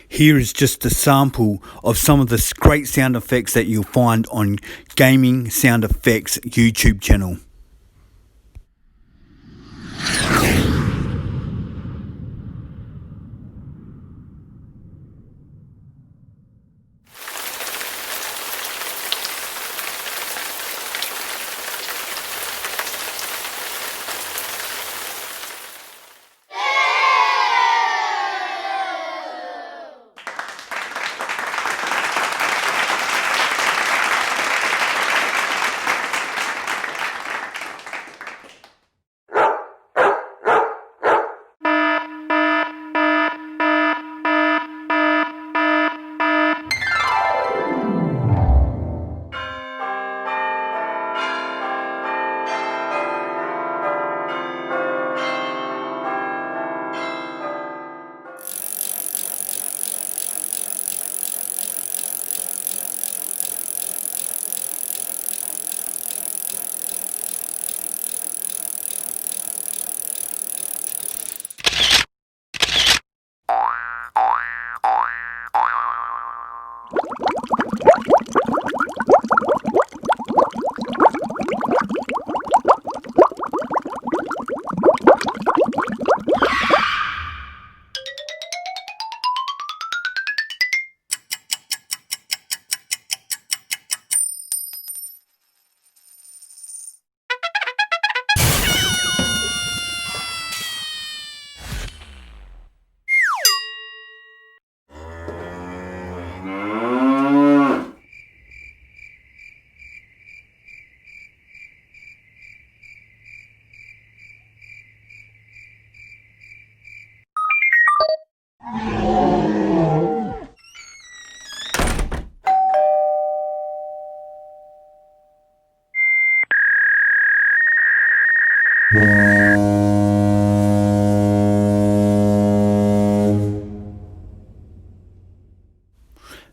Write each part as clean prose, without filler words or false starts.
Here is just a sample of some of the great sound effects that you'll find on Gaming Sound Effects YouTube channel.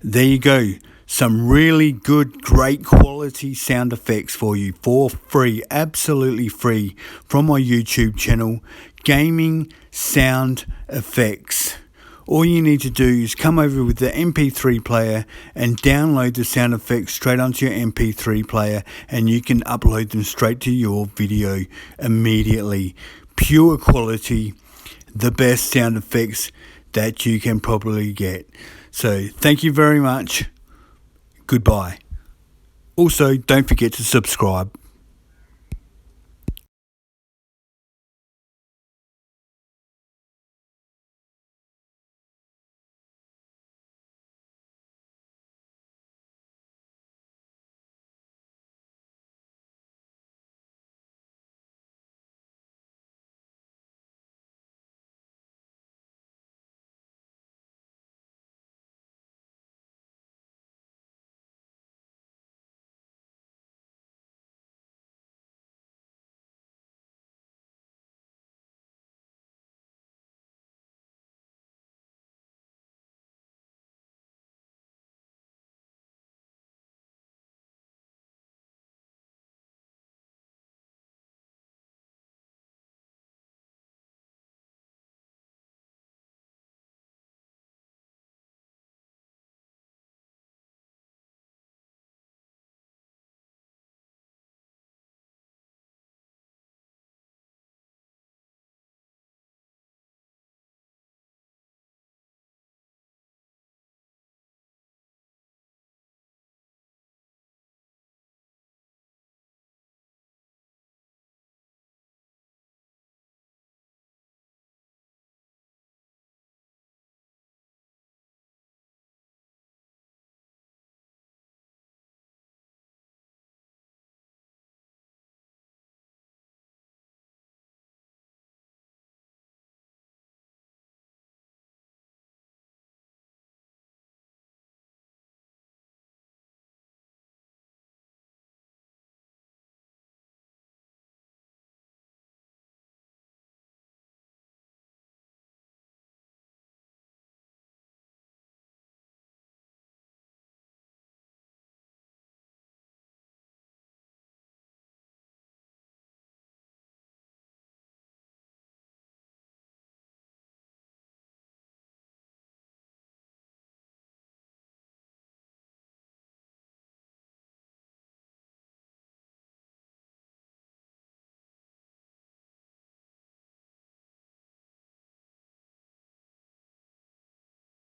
There you go, some really good, great quality sound effects for you for free, absolutely free, from my YouTube channel, Gaming Sound Effects. All you need to do is come over with the MP3 player and download the sound effects straight onto your MP3 player, and you can upload them straight to your video immediately. Pure quality, the best sound effects that you can probably get. So thank you very much. Goodbye. Also, don't forget to subscribe.